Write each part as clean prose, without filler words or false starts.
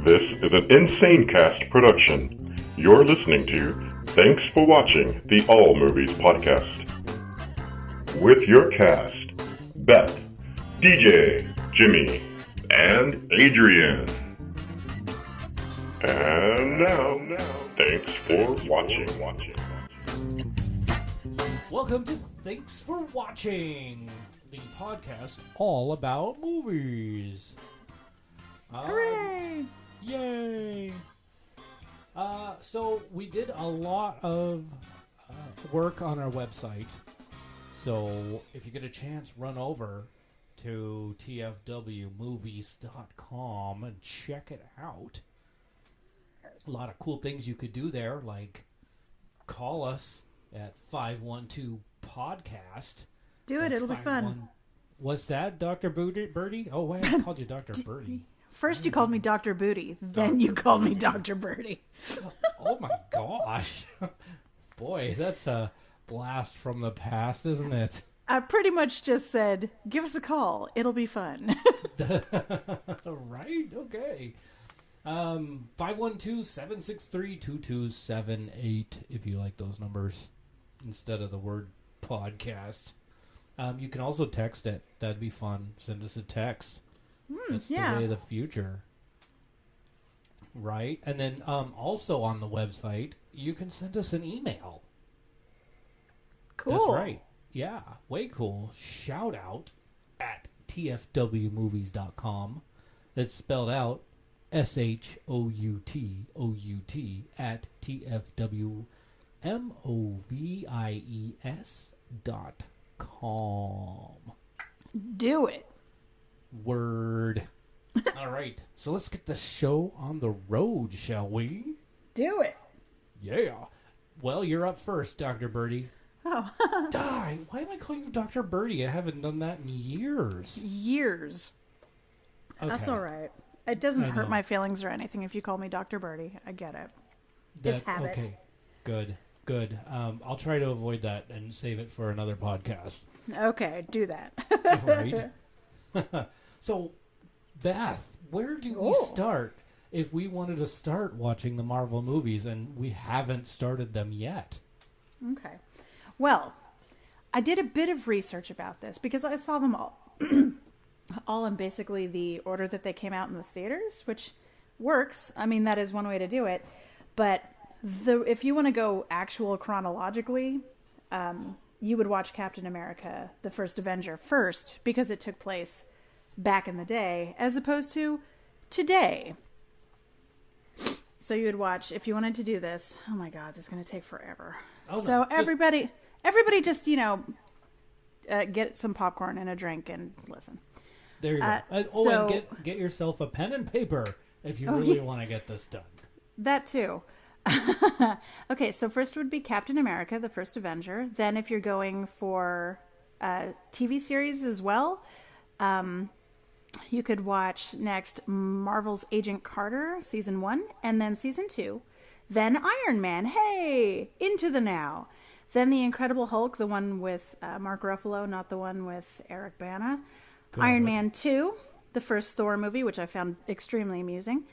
This is an Insane Cast production. You're listening to Thanks for Watching the All Movies Podcast. With your cast, Beth, DJ, Jimmy, and Adrian. And now, thanks for watching. Welcome to Thanks for Watching, the podcast all about movies. Hooray! Yay! So we did a lot of work on our website. So if you get a chance, run over to tfwmovies.com and check it out. A lot of cool things you could do there, like call us at 512-podcast. Do it, it'll be fun. What's that, Dr. Birdie? Oh, wait, I called you Dr. Birdie. First you called me Dr. Booty, then you called me Dr. Birdie. Oh my gosh. Boy, that's a blast from the past, isn't it? I pretty much just said, give us a call, it'll be fun. Right? Okay. 512-763-2278 if you like those numbers instead of the word podcast. You can also text it. That'd be fun. Send us a text. That's the way of the future. Right? And then also on the website, you can send us an email. Cool. That's right. Yeah. Way cool. Shout out at tfwmovies.com. That's spelled out SHOUTOUT at tfwmovies.com. Do it. Word. All right. So let's get the show on the road, shall we? Do it. Yeah. Well, you're up first, Dr. Birdie. Oh. Die. Why am I calling you Dr. Birdie? I haven't done that in years. Years. Okay. That's all right. It doesn't hurt my feelings or anything if you call me Dr. Birdie. I get it. It's habit. Okay. Good. I'll try to avoid that and save it for another podcast. Okay, do that. Right? So, Beth, where do we start if we wanted to start watching the Marvel movies and we haven't started them yet? Okay. Well, I did a bit of research about this because I saw them all. All in basically the order that they came out in the theaters, which works. I mean, that is one way to do it. But if you want to go actual chronologically, you would watch Captain America, the First Avenger first, because it took place back in the day, as opposed to today. So you would watch, if you wanted to do this, oh my God, this is going to take forever. Oh, so no, everybody just, get some popcorn and a drink and listen. There you go. And get yourself a pen and paper if you really want to get this done. That too. Okay, so first would be Captain America, the First Avenger. Then if you're going for TV series as well, you could watch next Marvel's Agent Carter, Season 1, and then Season 2. Then Iron Man, hey, into the now. Then The Incredible Hulk, the one with Mark Ruffalo, not the one with Eric Bana. Iron Man 2, the first Thor movie, which I found extremely amusing.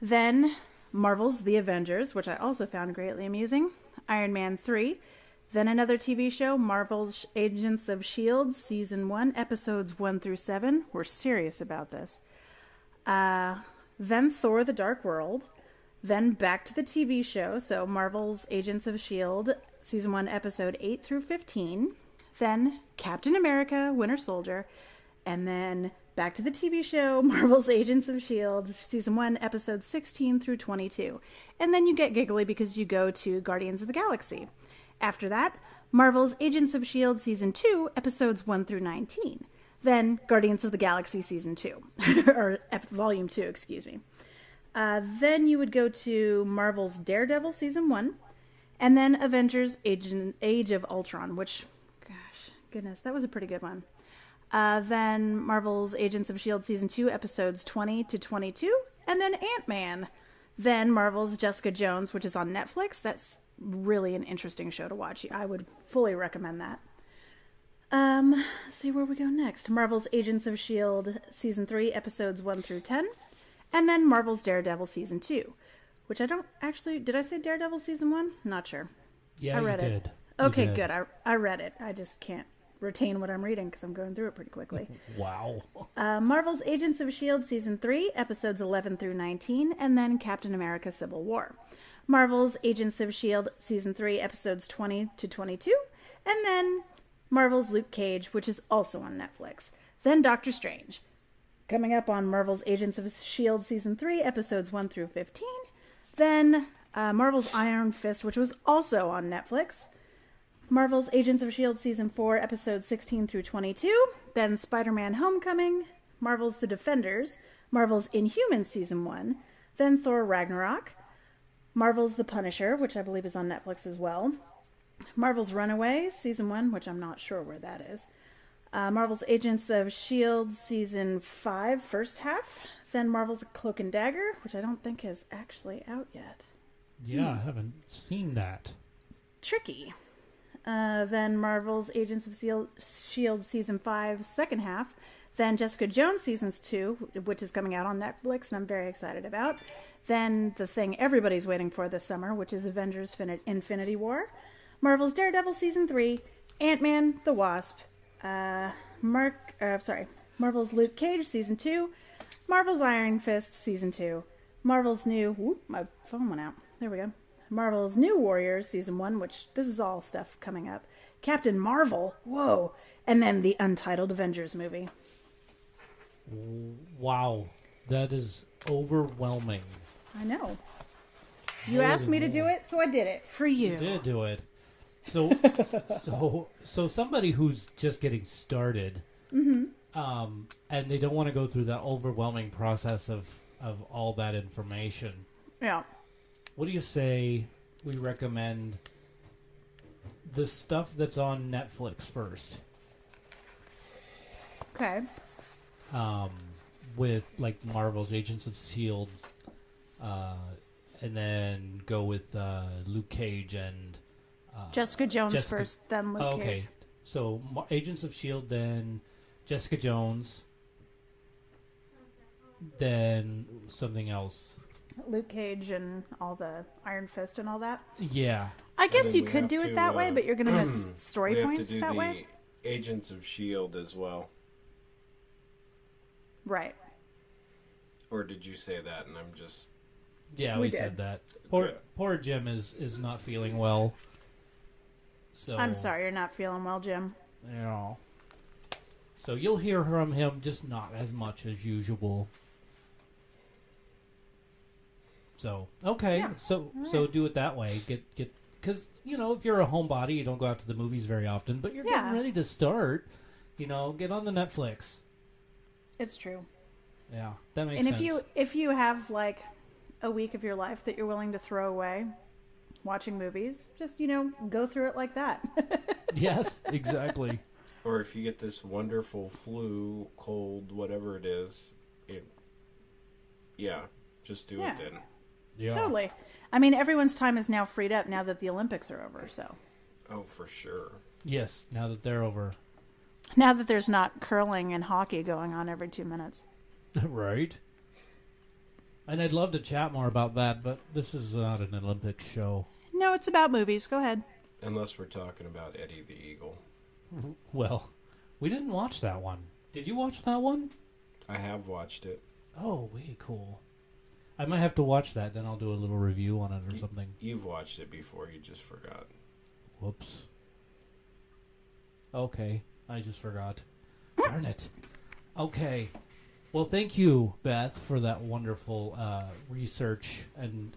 Then Marvel's The Avengers, which I also found greatly amusing. Iron Man 3. Then another TV show, Marvel's Agents of S.H.I.E.L.D., Season 1, Episodes 1 through 7. We're serious about this. Then Thor The Dark World. Then back to the TV show, so Marvel's Agents of S.H.I.E.L.D., Season 1, Episode 8 through 15. Then Captain America, Winter Soldier. And then back to the TV show, Marvel's Agents of S.H.I.E.L.D., Season 1, Episodes 16 through 22. And then you get giggly because you go to Guardians of the Galaxy. After that, Marvel's Agents of S.H.I.E.L.D. Season 2, Episodes 1 through 19. Then Guardians of the Galaxy Season 2, or Volume 2, excuse me. Then you would go to Marvel's Daredevil Season 1, and then Avengers Age of Ultron, which, goodness, that was a pretty good one. Then Marvel's Agents of S.H.I.E.L.D. Season 2, Episodes 20 to 22, and then Ant-Man. Then Marvel's Jessica Jones, which is on Netflix. That's really an interesting show to watch. I would fully recommend that. Let's see where we go next. Marvel's Agents of S.H.I.E.L.D. Season 3, Episodes 1 through 10. And then Marvel's Daredevil Season 2, which I don't actually... Did I say Daredevil Season 1? Not sure. Yeah, I read you it. did. Okay, You did. good. I read it. I just can't retain what I'm reading because I'm going through it pretty quickly. Wow. Marvel's Agents of S.H.I.E.L.D. Season 3, episodes 11 through 19, and then Captain America Civil War. Marvel's Agents of S.H.I.E.L.D. Season 3, episodes 20 to 22, and then Marvel's Luke Cage, which is also on Netflix. Then Doctor Strange. Coming up on Marvel's Agents of S.H.I.E.L.D. Season 3, episodes 1 through 15. Then Marvel's Iron Fist, which was also on Netflix. Marvel's Agents of S.H.I.E.L.D. Season 4, episodes 16 through 22. Then Spider-Man Homecoming. Marvel's The Defenders. Marvel's Inhumans Season 1. Then Thor Ragnarok. Marvel's The Punisher, which I believe is on Netflix as well. Marvel's Runaways Season 1, which I'm not sure where that is. Marvel's Agents of S.H.I.E.L.D. Season 5, first half. Then Marvel's Cloak and Dagger, which I don't think is actually out yet. Yeah, I haven't seen that. Tricky. Then Marvel's Agents of S.H.I.E.L.D. Season 5, second half. Then Jessica Jones Season 2, which is coming out on Netflix, and I'm very excited about. Then the thing everybody's waiting for this summer, which is Avengers Infinity War. Marvel's Daredevil Season 3. Ant-Man, The Wasp. Marvel's Luke Cage Season 2. Marvel's Iron Fist Season 2. Marvel's new... Whoop, my phone went out. There we go. Marvel's New Warriors Season 1, which this is all stuff coming up. Captain Marvel. Whoa. And then the Untitled Avengers movie. Wow. That is overwhelming. I know. You asked me to do it, so I did it. For you. You did do it. So, so somebody who's just getting started, and they don't want to go through that overwhelming process of all that information. Yeah. What do you say we recommend the stuff that's on Netflix first? Okay. With like Marvel's Agents of S.H.I.E.L.D., and then go with Luke Cage and Jessica Jones first, then Luke Cage. Okay, so Agents of S.H.I.E.L.D., then Jessica Jones, then something else. Luke Cage and all the Iron Fist and all that. Yeah. I guess you could do it that way, but you're going to miss story we points have to do that the way. Agents of S.H.I.E.L.D. as well. Right. Or did you say that and I'm just... Yeah, we said that. Poor Jim is not feeling well. So I'm sorry you're not feeling well, Jim. You know. So you'll hear from him, just not as much as usual. So okay, Yeah. so do it that way. Get because if you're a homebody, you don't go out to the movies very often, but you're getting ready to start. Get on the Netflix. It's true. Yeah, that makes And sense. if you have like a week of your life that you're willing to throw away watching movies, just go through it like that. Yes, exactly. Or if you get this wonderful flu, cold, whatever it is, just do it then. Yeah. Totally. I mean, everyone's time is now freed up now that the Olympics are over, so. Oh, for sure. Yes, now that they're over. Now that there's not curling and hockey going on every 2 minutes. Right. And I'd love to chat more about that, but this is not an Olympic show. No, it's about movies. Go ahead. Unless we're talking about Eddie the Eagle. Well, we didn't watch that one. Did you watch that one? I have watched it. Oh, way cool. I might have to watch that, then I'll do a little review on it or something. You've watched it before, you just forgot. Whoops. Okay, I just forgot. Darn it. Okay. Well, thank you, Beth, for that wonderful research and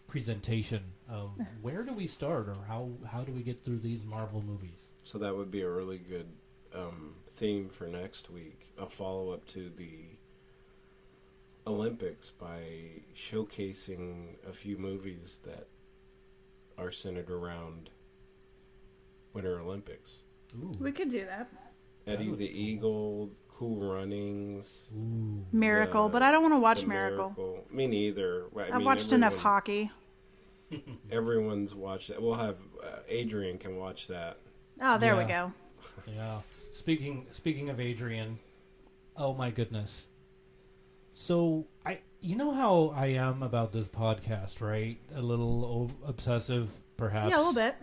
presentation of where do we start or how do we get through these Marvel movies. So that would be a really good theme for next week, a follow-up to the Olympics by showcasing a few movies that are centered around Winter Olympics. Ooh. We could do that. Eddie the Eagle, Cool Runnings, Ooh. Miracle, but I don't want to watch Miracle. Me neither. I've watched enough hockey. Everyone's watched that. We'll have Adrian can watch that. Oh, there we go. Yeah. Speaking of Adrian, oh my goodness. So you know how I am about this podcast, right? A little obsessive, perhaps. Yeah, a little bit.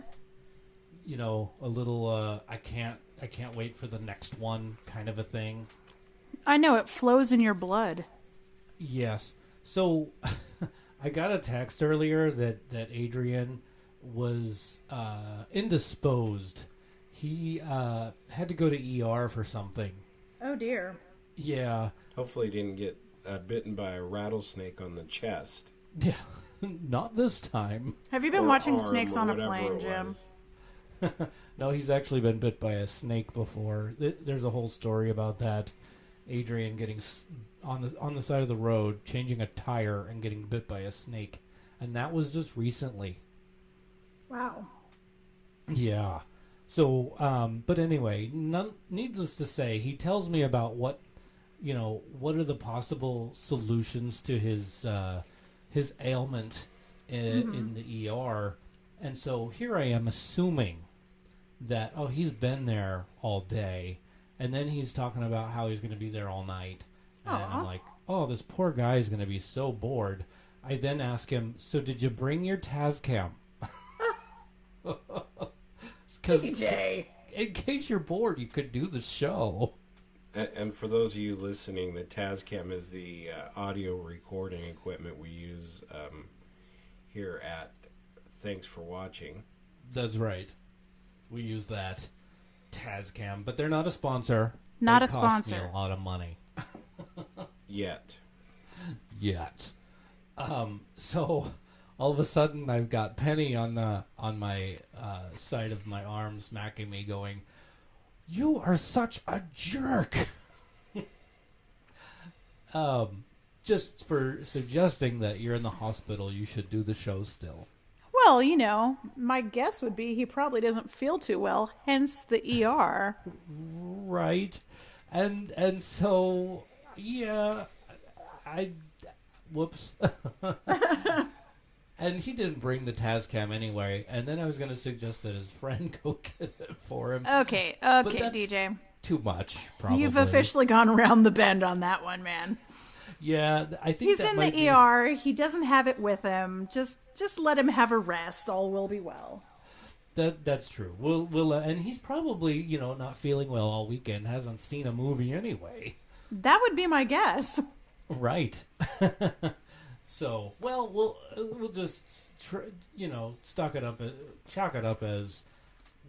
You know, a little. I can't wait for the next one, kind of a thing. I know, it flows in your blood. Yes. So, I got a text earlier that Adrian was indisposed. He had to go to ER for something. Oh, dear. Yeah. Hopefully he didn't get bitten by a rattlesnake on the chest. Yeah. Not this time. Have you been Or watching arm, Snakes or on a whatever Plane, it Jim? was. No, he's actually been bit by a snake before. There's a whole story about that. Adrian getting on the side of the road, changing a tire, and getting bit by a snake, and that was just recently. Wow. Yeah. So, but anyway, needless to say, he tells me about what are the possible solutions to his ailment in the ER, and so here I am assuming that he's been there all day, and then he's talking about how he's going to be there all night, and I'm like, this poor guy is going to be so bored. I then ask him, so did you bring your Tascam? DJ. In case you're bored, you could do the show. And for those of you listening, the Tascam is the audio recording equipment we use here at Thanks for Watching. That's right. We use that Tascam, but they're not a sponsor. Not They a cost sponsor. me a lot of money. Yet. So all of a sudden, I've got Penny on my side of my arm, smacking me, going, "You are such a jerk." Just for suggesting that you're in the hospital, you should do the show still. Well, my guess would be he probably doesn't feel too well, hence the ER. Right. And so, yeah, whoops. And he didn't bring the Tascam anyway, and then I was going to suggest that his friend go get it for him. Okay, that's DJ. Too much, probably. You've officially gone around the bend on that one, man. Yeah, I think he's that in might the be... ER. He doesn't have it with him. Just let him have a rest. All will be well. That's true. We'll and he's probably not feeling well all weekend. Hasn't seen a movie anyway. That would be my guess. Right. So we'll just chalk it up as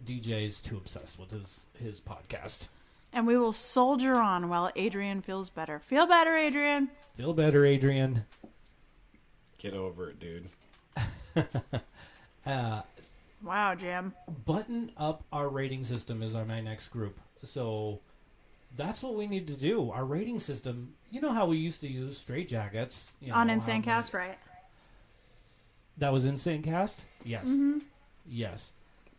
DJ's too obsessed with his podcast. And we will soldier on while Adrian feels better. Feel better, Adrian. Feel better, Adrian. Get over it, dude. Wow, Jim. Button Up Our Rating System is my next group. So that's what we need to do. Our rating system, you know how we used to use straitjackets. On Insane Cast, right? That was Insane Cast? Yes. Mm-hmm. Yes.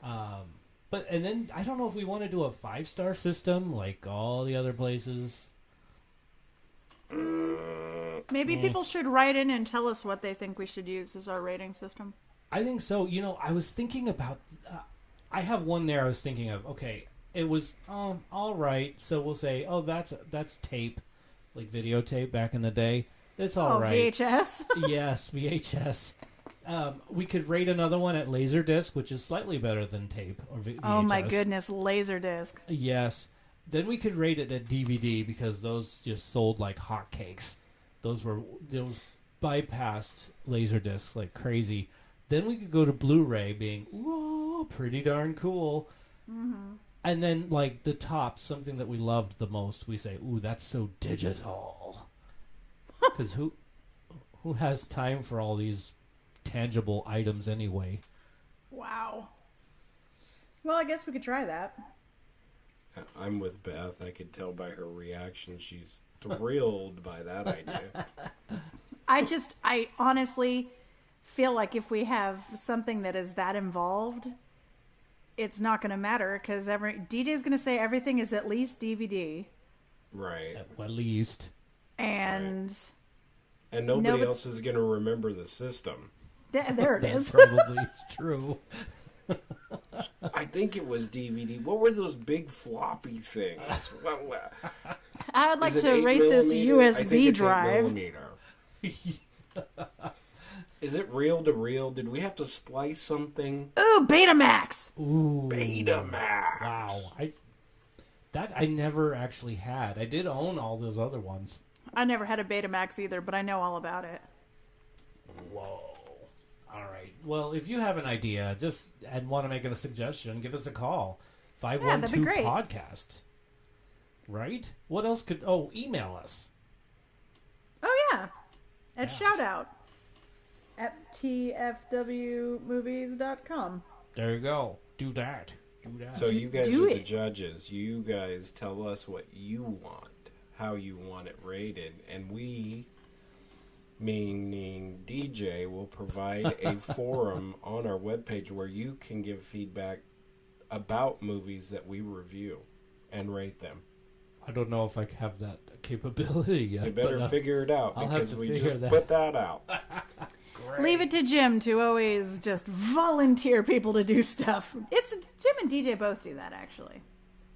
And then I don't know if we want to do a 5-star system like all the other places. Maybe people should write in and tell us what they think we should use as our rating system. I think so. I was thinking about... I have one there I was thinking of. Okay, it was all right. So we'll say, that's tape, like videotape back in the day. It's all right. VHS? Yes, VHS. We could rate another one at Laserdisc, which is slightly better than tape or VHS. Oh my goodness, Laserdisc. Yes. Then we could rate it at DVD because those just sold like hotcakes. Those bypassed Laserdisc like crazy. Then we could go to Blu-ray, being pretty darn cool. Mm-hmm. And then like the top, something that we loved the most, we say, "Ooh, that's so digital." Because who has time for all these tangible items anyway? Wow. Well, I guess we could try that. I'm with Beth. I could tell by her reaction she's thrilled by that idea. I honestly feel like if we have something that is that involved, it's not going to matter because DJ's going to say everything is at least DVD. Right. At least. And... Right. And nobody else is going to remember the system. There it is. That probably is true. I think it was DVD. What were those big floppy things? I would like Is it to 8 rate this millimeter? I think USB it's 8 drive. millimeter. Is it reel to reel? Did we have to splice something? Ooh, Betamax. Ooh, Betamax. wow! I never actually had. I did own all those other ones. I never had a Betamax either, but I know all about it. Whoa! All right. Well, if you have an idea, and want to make a suggestion, give us a call. that'd be 512 great. podcast. Right? What else could? Oh, email us. Oh, yeah. At Yeah. shout out at tfwmovies.com. There you go. Do that. So you guys Do are the it. judges. You guys tell us what you want, how you want it rated, and we, meaning DJ, will provide a forum on our webpage where you can give feedback about movies that we review and rate them. I don't know if I have that capability yet. You better but, figure it out I'll have because to we figure just that. put that out. Leave it to Jim to always just volunteer people to do stuff. It's Jim and DJ both do that, actually.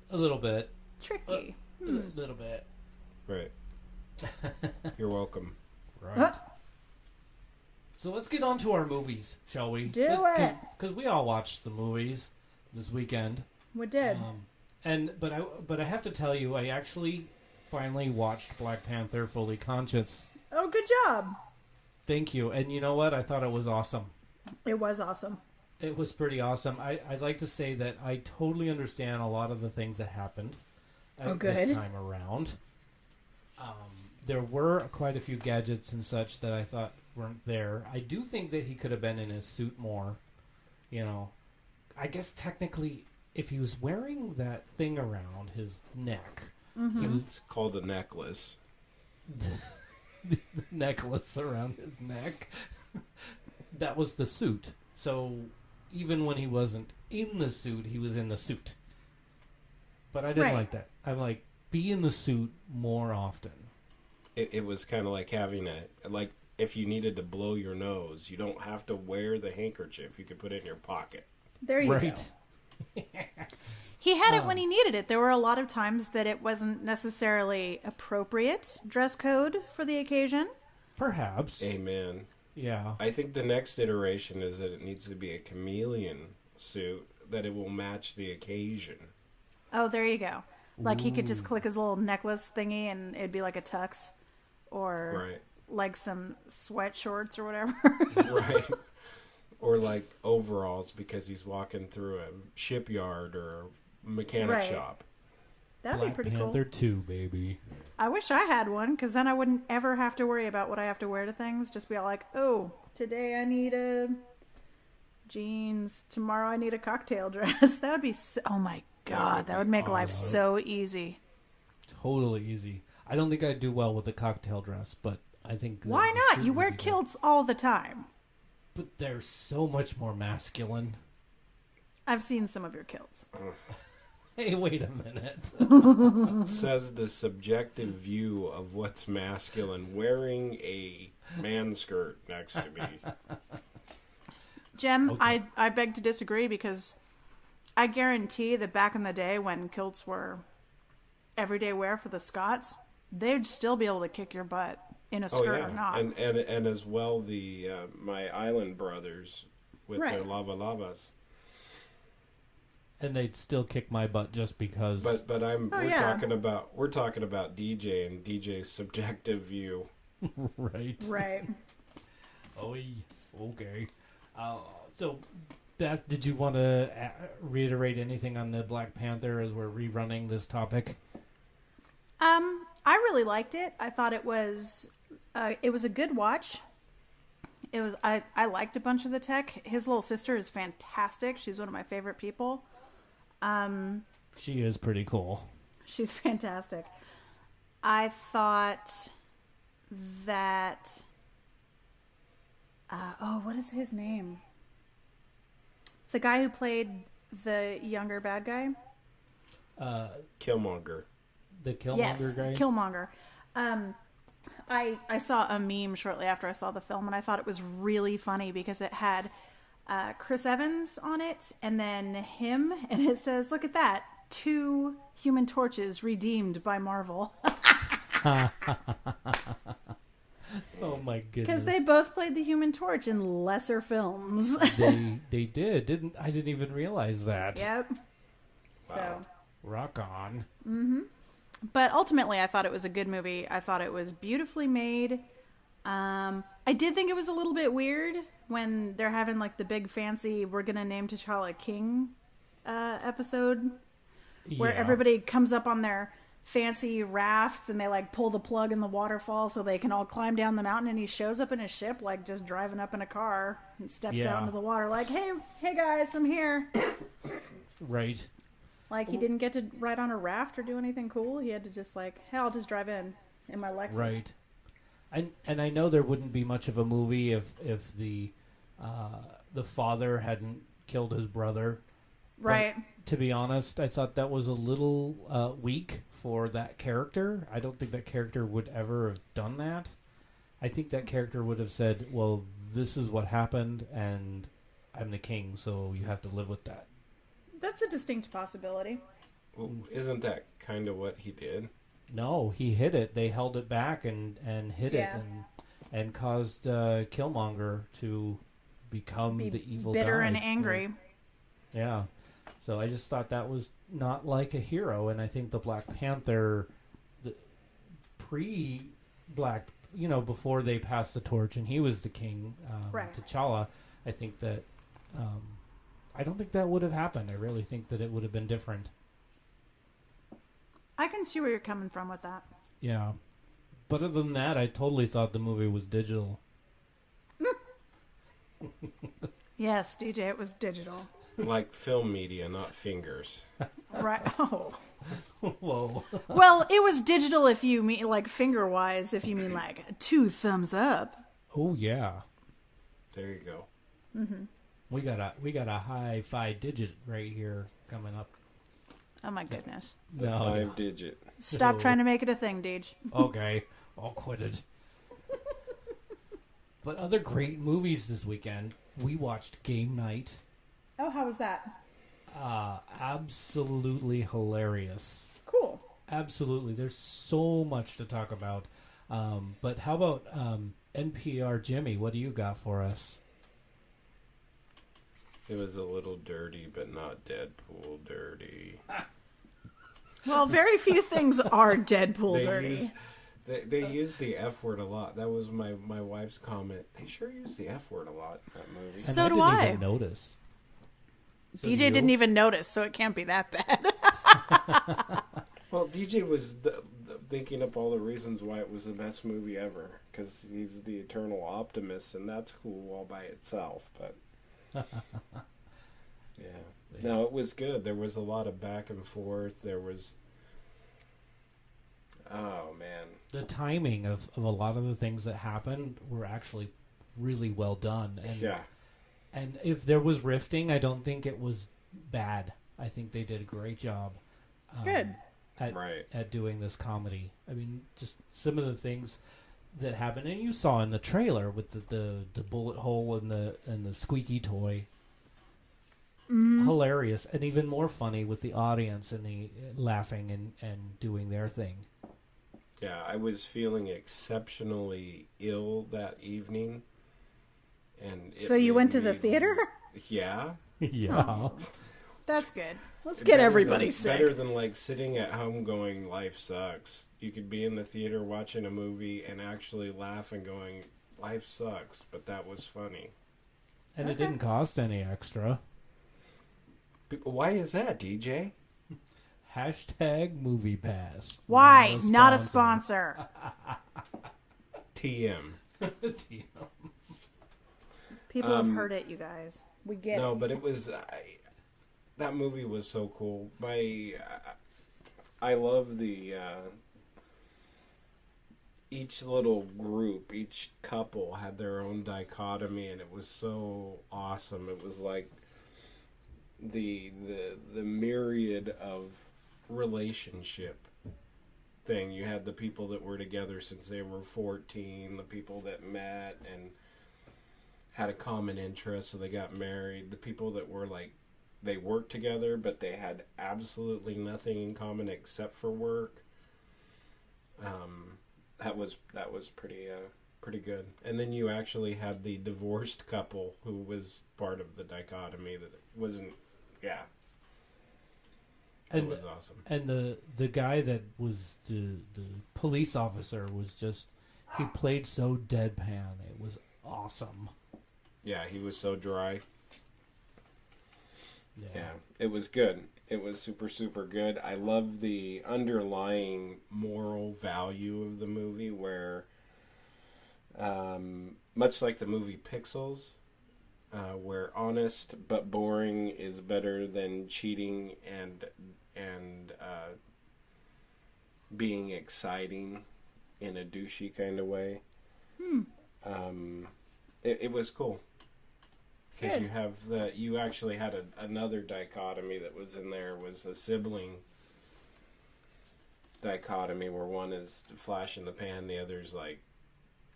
A little bit. Tricky. A little bit. Right. You're welcome. Right. Huh? So let's get on to our movies, shall we? Do it. Because we all watched the movies this weekend. We did. But I have to tell you, I actually finally watched Black Panther Fully Conscious. Oh, good job. Thank you. And you know what? I thought it was awesome. It was awesome. It was pretty awesome. I'd like to say that I totally understand a lot of the things that happened good. this time around. There were quite a few gadgets and such that I thought weren't there. I do think that he could have been in his suit more. You know, I guess technically, if he was wearing that thing around his neck, It's called a necklace. the necklace around his neck, that was the suit. So even when he wasn't in the suit, he was in the suit. But I didn't Right. like that. I'm like, be in the suit more often. It was kind of like having like if you needed to blow your nose, you don't have to wear the handkerchief. You could put it in your pocket. There you Right. go. He had it when he needed it. There were a lot of times that it wasn't necessarily appropriate dress code for the occasion. Perhaps. Amen. Yeah. I think the next iteration is that it needs to be a chameleon suit that it will match the occasion. Oh, there you go. Like he could just click his little necklace thingy and it'd be like a tux or Right. like some sweat shorts or whatever. Right. Or like overalls because he's walking through a shipyard or a mechanic Right. shop. That'd Black be pretty Panther cool. 2, baby. I wish I had one because then I wouldn't ever have to worry about what I have to wear to things. Just be all like, oh, today I need a jeans. Tomorrow I need a cocktail dress. That would be so, oh my God. That would make life so easy. Totally easy. I don't think I'd do well with a cocktail dress, but I think... the- Why the not? suit You would wear be good. kilts all the time. But they're so much more masculine. I've seen some of your kilts. Hey, wait a minute. Says the subjective view of what's masculine wearing a man skirt next to me. Jem, Okay. I beg to disagree because I guarantee that back in the day when kilts were everyday wear for the Scots, they'd still be able to kick your butt in a Oh skirt yeah, or not. and as well the my island brothers with their Right. lava lavas. And they'd still kick my butt just because... But Oh, we're yeah. talking about DJ and DJ's subjective view. right. Right. Oh, okay. So, Beth, did you want to reiterate anything on the Black Panther as we're rerunning this topic? I really liked it. I thought it was a good watch. It was I liked a bunch of the tech. His little sister is fantastic. She's one of my favorite people. She is pretty cool. She's fantastic. I thought that what is his name? The guy who played the younger bad guy? Killmonger. The Killmonger Yes, guy? Killmonger. I saw a meme shortly after I saw the film, and I thought it was really funny because it had Chris Evans on it, and then him, and it says, "Look at that, 2 Human Torches redeemed by Marvel." Oh my goodness! Because they both played the Human Torch in lesser films. they did, didn't I? Didn't even realize that. Yep. Wow. So, Rock on. but ultimately, I thought it was a good movie. I thought it was beautifully made. I did think it was a little bit weird when they're having like the big fancy "we're gonna name T'Challa King" episode, where Yeah. everybody comes up on their fancy rafts and they like pull the plug in the waterfall so they can all climb down the mountain, and he shows up in his ship like just driving up in a car and steps Yeah. out into the water like, hey guys, I'm here. Right. Like he didn't get to ride on a raft or do anything cool. He had to just like, hey, I'll just drive in my Lexus. Right. And I know there wouldn't be much of a movie if the father hadn't killed his brother. Right. To be honest, I thought that was a little weak for that character. I don't think that character would ever have done that. I think that character would have said, well, this is what happened, and I'm the king, so you have to live with that. That's a distinct possibility. Well, isn't that kind of what he did? No, he hid it. They held it back and hid Yeah. it and caused Killmonger to become Be the evil bitter guy. and angry. Yeah. So I just thought that was not like a hero, and I think the Black Panther, the pre-Black, before they passed the torch and he was the king, Right. T'Challa, I think that, I don't think that would have happened. I really think that it would have been different. I can see where you're coming from with that. Yeah. But other than that, I totally thought the movie was digital. Yes, DJ, it was digital. Like film media, not fingers. Right. Oh. Whoa. Well, it was digital if you mean like finger wise, if you mean like 2 thumbs up. Oh yeah. There you go. We got a hi-fi digit right here coming up. Oh my goodness. The No. 5-digit. Stop trying to make it a thing, Deej. Okay, I'll quit it. But other great movies this weekend. We watched Game Night. Oh, how was that? Absolutely hilarious. Cool. Absolutely. There's so much to talk about. But how about NPR Jimmy? What do you got for us? It was a little dirty, but not Deadpool dirty. Well, very few things are Deadpool dirty. They use the F word a lot. That was my wife's comment. They sure use the F word a lot in that movie. And So do didn't I. even notice. So DJ do you? didn't even notice, so it can't be that bad. Well, DJ was thinking up all the reasons why it was the best movie ever, because he's the eternal optimist, and that's cool all by itself. But yeah, no, it was good. There was a lot of back and forth. There was, oh man, The timing of a lot of the things that happened were actually really well done. And yeah, And if there was rifting, I don't think it was bad. I think they did a great job. Good. right. At doing this comedy. I mean, just some of the things that happened, and you saw in the trailer with the bullet hole and the squeaky toy. Hilarious, and even more funny with the audience and the laughing and doing their thing. Yeah, I was feeling exceptionally ill that evening, and it So you made went to the me- theater? Yeah. Yeah. That's good. Let's get everybody Better sick. than like sitting at home going, life sucks. You could be in the theater watching a movie and actually laugh and going, life sucks, but that was funny. And it didn't cost any extra. Why is that, DJ? Hashtag Movie Pass. Why? Not a sponsor. TM. People have heard it, you guys. We get No, it. but it was that movie was so cool. I love the each little group, each couple had their own dichotomy, and it was so awesome. It was like the myriad of relationship thing. You had the people that were together since they were 14, the people that met and had a common interest, so they got married, the people that were like, they worked together, but they had absolutely nothing in common except for work. That was pretty good. And then you actually had the divorced couple who was part of the dichotomy that wasn't. Yeah, it was awesome. And the guy that was the police officer was just, he played so deadpan. It was awesome. Yeah, he was so dry. Yeah, it was good. It was super, super good. I love the underlying moral value of the movie where, much like the movie Pixels, where honest but boring is better than cheating and being exciting in a douchey kind of way. It was cool. Because you actually had another dichotomy that was in there, was a sibling dichotomy where one is flash in the pan, the other's like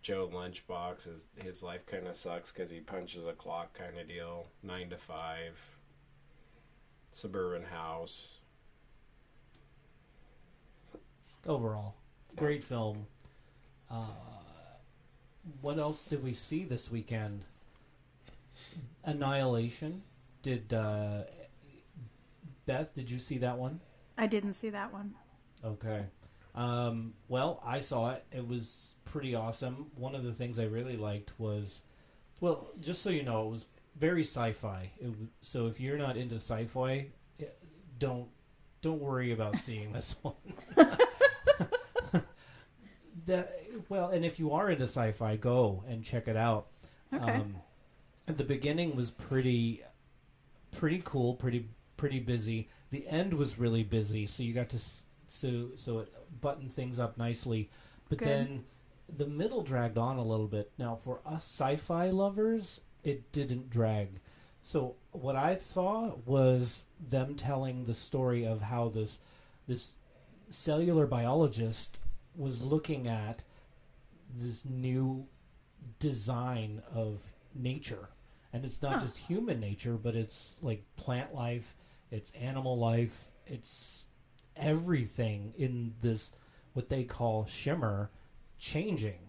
Joe Lunchbox. His life kind of sucks because he punches a clock kind of deal. 9 to 5. Suburban house. Overall, great film. What else did we see this weekend? Annihilation. Did Beth? Did you see that one? I didn't see that one. Okay. Well, I saw it. It was pretty awesome. One of the things I really liked was, well, just so you know, it was very sci-fi. So if you're not into sci-fi, don't worry about seeing this one. And if you are into sci-fi, go and check it out. Okay. The beginning was pretty cool, pretty busy. The end was really busy, so you got to so it buttoned things up nicely. But then the middle dragged on a little bit. Now, for us sci-fi lovers, it didn't drag. So what I saw was them telling the story of how this cellular biologist was looking at this new design of nature. And it's not just human nature, but it's like plant life, it's animal life, it's everything in this, what they call shimmer, changing.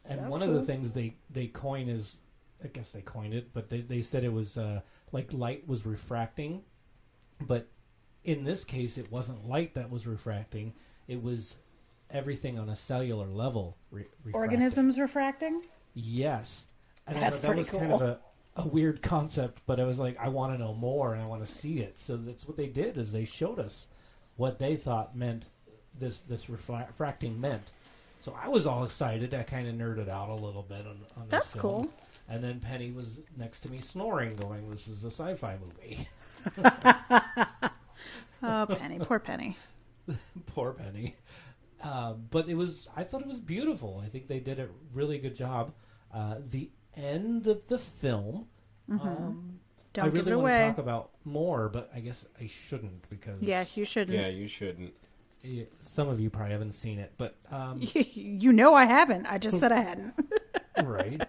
And That's one of the things they coin is, I guess they coined it, but they said it was like light was refracting. But in this case, it wasn't light that was refracting. It was everything on a cellular level refracting. Organisms refracting? Yes. And That's that was pretty kind of cool. a weird concept, but I was like, I want to know more and I want to see it. So that's what they did, is they showed us what they thought meant this refracting meant. So I was all excited. I kind of nerded out a little bit on this That's film. cool. And then Penny was next to me snoring, going, "This is a sci-fi movie." Oh, Penny. Poor Penny. Poor Penny. But I thought it was beautiful. I think they did a really good job. The end of the film, Don't I really give it want away. to talk about more, but I guess I shouldn't, because Yeah, you shouldn't. Yeah, you shouldn't. some of you probably haven't seen it. But You know I haven't. I just said I hadn't. right,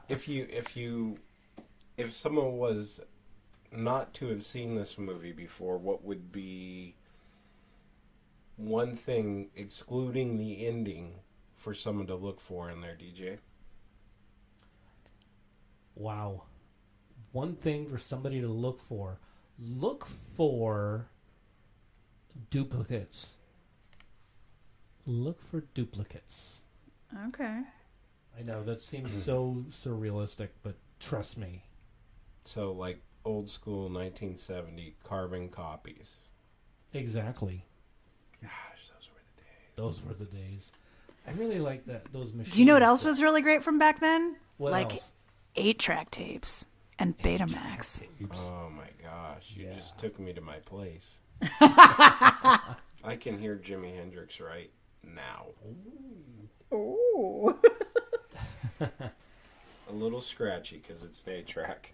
If someone was not to have seen this movie before, what would be one thing, excluding the ending, for someone to look for in there, DJ? wow. One thing for somebody to look for: duplicates. Look for duplicates. Okay. I know that seems so surrealistic, but trust me. So, like old school 1970 carbon copies. Exactly. Gosh, those were the days. Those were the days. I really like those machines. Do you know what else was really great from back then? What like else? 8-track tapes and Betamax. Oh my gosh, you Yeah. just took me to my place. I can hear Jimi Hendrix right now. Ooh. A little scratchy because it's an 8-track.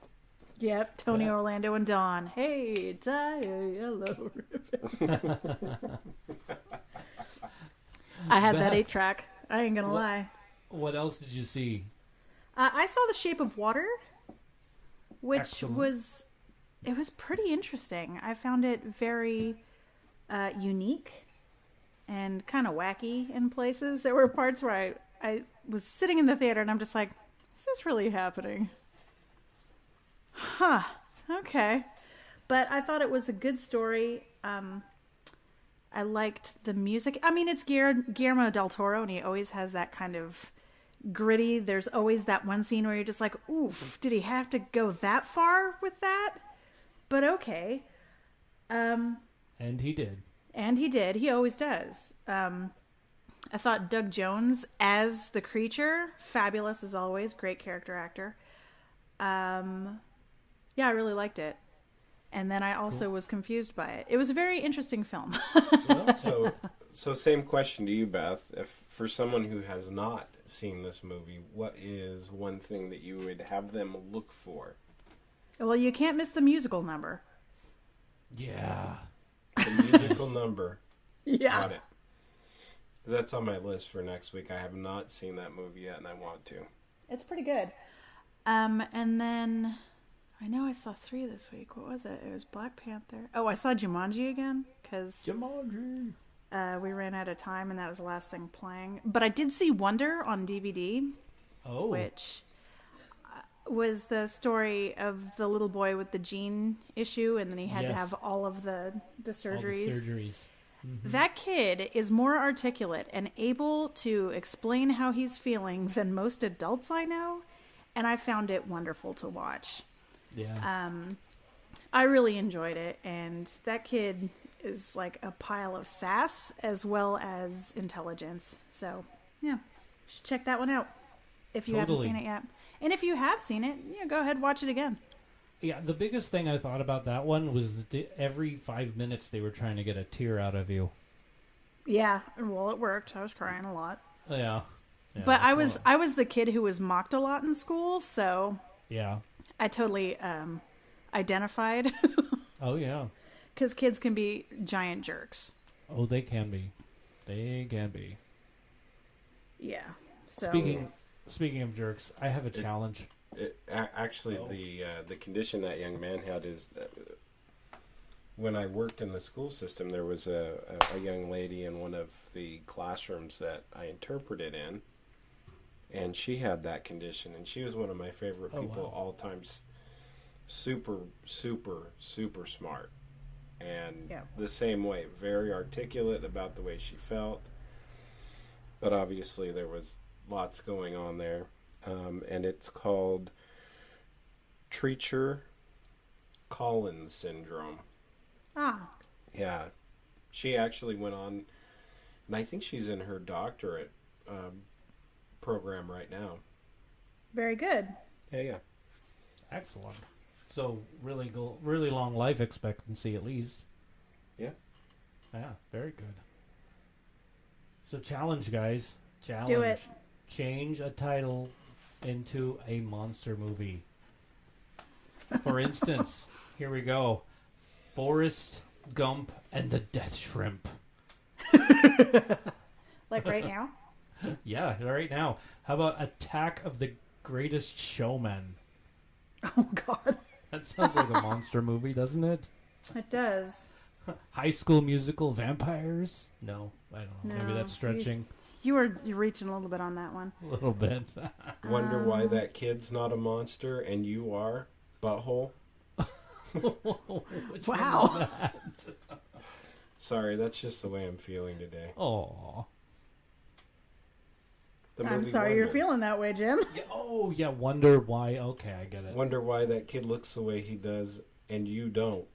Yep, Tony Orlando and Dawn. Hey, tie a yellow ribbon. I had that 8-track. I ain't gonna lie. What else did you see? I saw The Shape of Water, which Excellent. was pretty interesting. I found it very unique. and kind of wacky in places. There were parts where I was sitting in the theater and I'm just like, is this really happening? Huh. Okay. But I thought it was a good story. I liked the music. I mean, it's Guillermo del Toro, and he always has that kind of gritty. There's always that one scene where you're just like, oof, did he have to go that far with that? But okay. And he did. And he did. He always does. I thought Doug Jones as the creature, fabulous as always. Great character actor. Yeah, I really liked it. And then I also was confused by it. It was a very interesting film. So same question to you, Beth. If for someone who has not seen this movie, what is one thing that you would have them look for? Well, you can't miss the musical number. Yeah. The musical number. Yeah. Got it. 'Cause that's on my list for next week. I have not seen that movie yet, and I want to. It's pretty good. And then I know I saw 3 this week. What was it? It was Black Panther. Oh, I saw Jumanji again because Jumanji. we ran out of time, and that was the last thing playing. But I did see Wonder on DVD, which was the story of the little boy with the gene issue, and then he had to have all of the surgeries. All the surgeries. Mm-hmm. That kid is more articulate and able to explain how he's feeling than most adults I know, and I found it wonderful to watch. Yeah. I really enjoyed it, and that kid is like a pile of sass as well as intelligence. So, yeah, you should check that one out if you haven't seen it yet. And if you have seen it, go ahead and watch it again. Yeah, the biggest thing I thought about that one was that every 5 minutes they were trying to get a tear out of you. Yeah, well, it worked. I was crying a lot. Yeah. But I was the kid who was mocked a lot in school, so yeah, I totally identified. Oh yeah, because kids can be giant jerks. Oh, they can be. They can be. Yeah. So speaking of jerks, I have a challenge. Actually, the condition that young man had is when I worked in the school system, there was a young lady in one of the classrooms that I interpreted in, and she had that condition, and she was one of my favorite people all time. Super, super, super smart, and the same way, very articulate about the way she felt, but obviously there was lots going on there. And it's called Treacher-Collins syndrome. Ah. Yeah. She actually went on, and I think she's in her doctorate program right now. Very good. Yeah. Excellent. So really long life expectancy at least. Yeah. Yeah, very good. So challenge, guys. Challenge. Do it. Change a title into a monster movie. For instance, here we go. Forrest Gump and the Death Shrimp. Like right now? Yeah, right now. How about Attack of the Greatest Showman? Oh, God. That sounds like a monster movie, doesn't it? It does. High School Musical Vampires? No, I don't know. No, Maybe that's stretching. You're reaching a little bit on that one. A little bit. Wonder why that kid's not a monster and you are? Butthole? Wow. Sorry, that's just the way I'm feeling today. Aw. I'm sorry you're feeling that way, Jim. Yeah, wonder why. Okay, I get it. Wonder why that kid looks the way he does and you don't.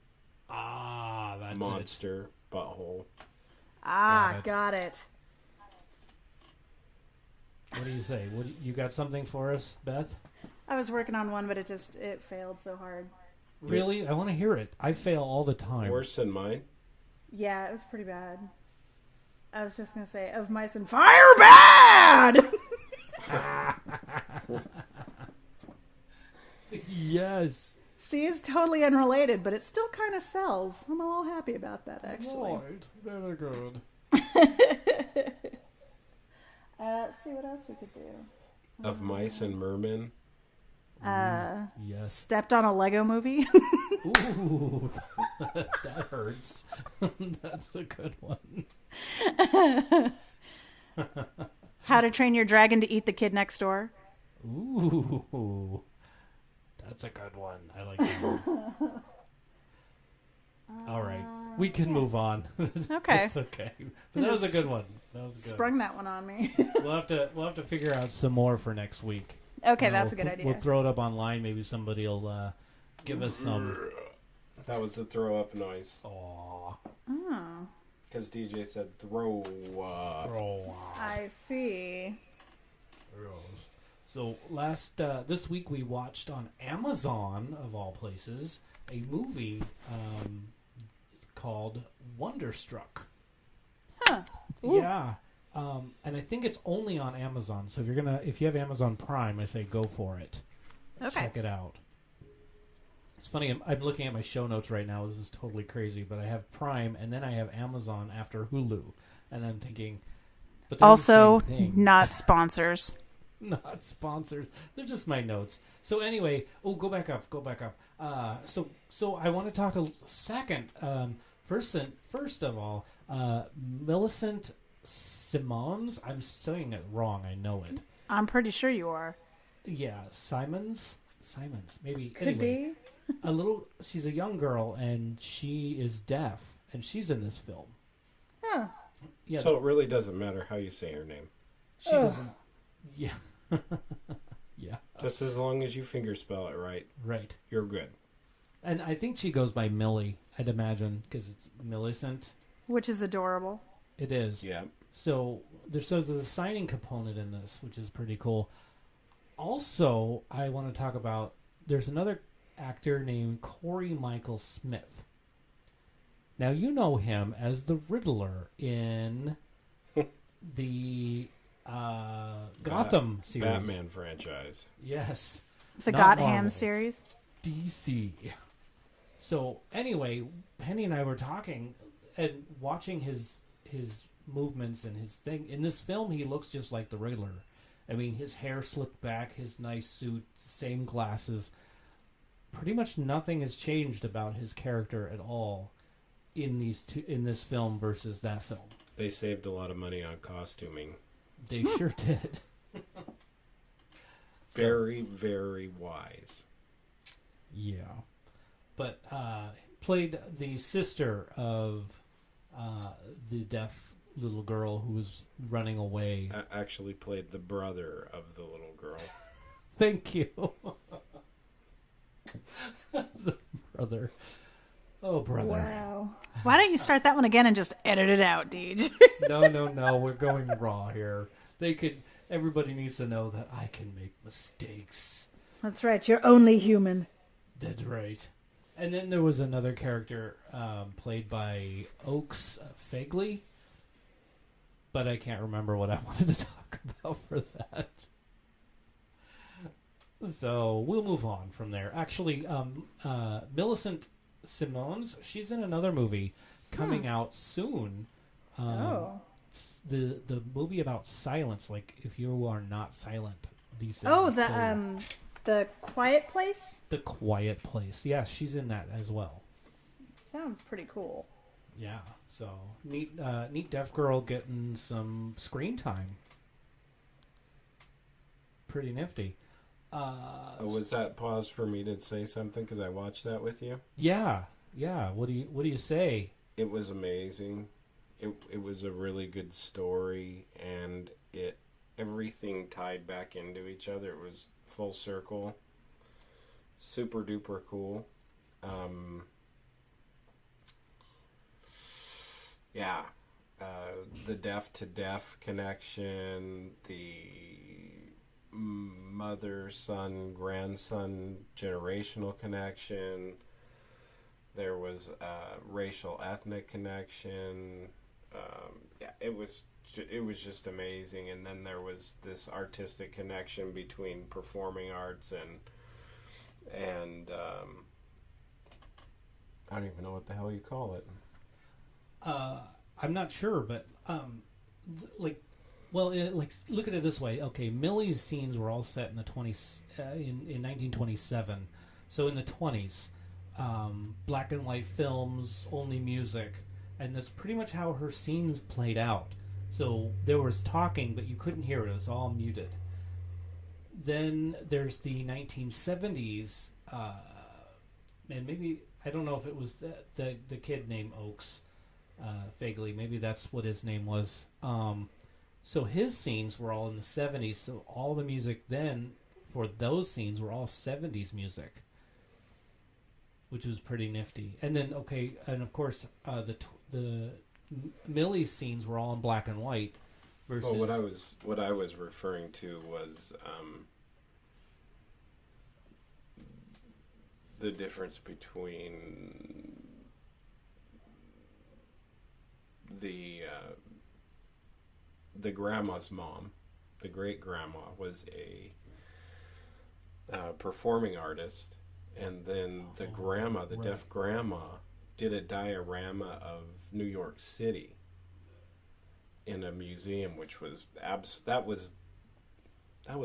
Ah, that's monster, butthole. Got it. What do you say? You got something for us, Beth? I was working on one, but it failed so hard. Really? I want to hear it. I fail all the time. Worse than mine? Yeah, it was pretty bad. I was just going to say, Of Mice and Fire, bad! Yes. See, it's totally unrelated, but it still kind of sells. I'm a little happy about that, actually. Right. Very good. Let's see what else we could do. Of Mice and Mermen? Yes. Stepped on a Lego movie. Ooh, that hurts. That's a good one. How to Train Your Dragon to Eat the Kid Next Door. Ooh, that's a good one. I like that one. All right, we can move on. Okay. That's okay. But that was a good one. That was good. Sprung that one on me. We'll have to figure out some more for next week. Okay, that's a good idea. We'll throw it up online. Maybe somebody will give us some. That was the throw up noise. Aw. Oh, Because DJ said throw up. Throw up. I see. So this week we watched on Amazon, of all places, a movie called Wonderstruck. Huh. Ooh. Yeah. And I think it's only on Amazon. So if you have Amazon Prime, I say go for it. Okay. Check it out. It's funny. I'm looking at my show notes right now. This is totally crazy, but I have Prime and then I have Amazon after Hulu, and I'm thinking. But they're Also, the same thing. not sponsors. Not sponsors. They're just my notes. So anyway, go back up. So I want to talk a second. First of all, Millicent Simmonds. I'm saying it wrong. I know it. I'm pretty sure you are. Yeah, Simons, maybe. Could Anyway, be. She's a young girl, and she is deaf, and she's in this film. Huh. Yeah. So it really doesn't matter how you say her name. She doesn't. Yeah. Yeah. Just as long as you fingerspell it right, Right. you're good. And I think she goes by Millie, I'd imagine, because it's Millicent. Which is adorable. It is. Yeah. So there's a signing component in this, which is pretty cool. Also, I want to talk about, there's another actor named Corey Michael Smith. Now, you know him as the Riddler in the Gotham series. Batman franchise. Yes. The Not Gotham Marvel. series. DC. So anyway, Penny and I were talking and watching his movements and his thing. In this film, he looks just like the Riddler. I mean, his hair slicked back, his nice suit, same glasses. Pretty much nothing has changed about his character at all in this film versus that film. They saved a lot of money on costuming. They sure did. Very, very wise. Yeah. But played the sister of the deaf little girl who was running away. Actually played the brother of the little girl. Thank you. The brother. Oh, brother. Wow. Why don't you start that one again and just edit it out, Deej? No. We're going raw here. Everybody needs to know that I can make mistakes. That's right. You're only human. That's right. And then there was another character played by Oaks Fagley, but I can't remember what I wanted to talk about for that. So we'll move on from there. Actually, Millicent Simmonds, she's in another movie coming out soon. The movie about silence, like if you are not silent. These things The Quiet Place? The Quiet Place. Yeah, she's in that as well. Sounds pretty cool. Yeah, so neat deaf girl getting some screen time. Pretty nifty. Was that pause for me to say something because I watched that with you? Yeah. What do you say? It was amazing. It was a really good story, and everything tied back into each other. It was full circle. Super duper cool. The deaf to deaf connection, the mother, son, grandson generational connection. There was a racial ethnic connection. It was just amazing. And then there was this artistic connection between performing arts and I don't even know what the hell you call it. I'm not sure, but look at it this way. Okay, Millie's scenes were all set in the 20s in 1927, so in the 20s. black and white films, only music, and that's pretty much how her scenes played out. So there was talking, but you couldn't hear it. It was all muted. Then there's the 1970s, and maybe, I don't know if it was the kid named Oakes, vaguely. Maybe that's what his name was. So his scenes were all in the 70s, so all the music then for those scenes were all 70s music, which was pretty nifty. And then, and of course, the Millie's scenes were all in black and white. Versus Well, what I was referring to was the difference between the grandma's mom. The great grandma was a performing artist, and then the grandma, the deaf grandma, did a diorama of New York City in a museum, which was that was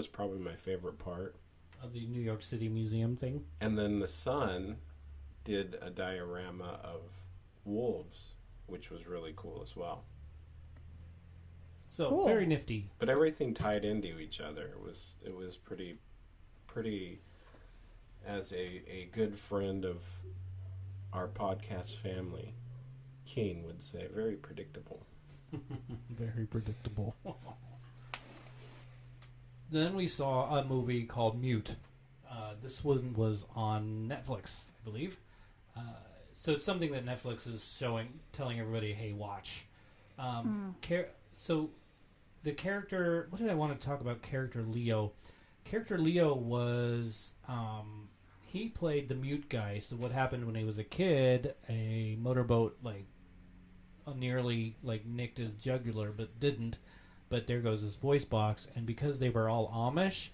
probably my favorite part of the New York City Museum thing. And then the son did a diorama of wolves, which was really cool as well. So Cool. very nifty. But everything tied into each other. It was pretty as a good friend of our podcast family, Keen would say, very predictable. Very predictable. Then we saw a movie called Mute. This one was on Netflix, I believe. So it's something that Netflix is telling everybody, hey, watch. So the character, what did I want to talk about? Character Leo. Character Leo was, he played the mute guy. So what happened when he was a kid, a motorboat, nearly nicked his jugular, but didn't. But there goes his voice box, and because they were all Amish,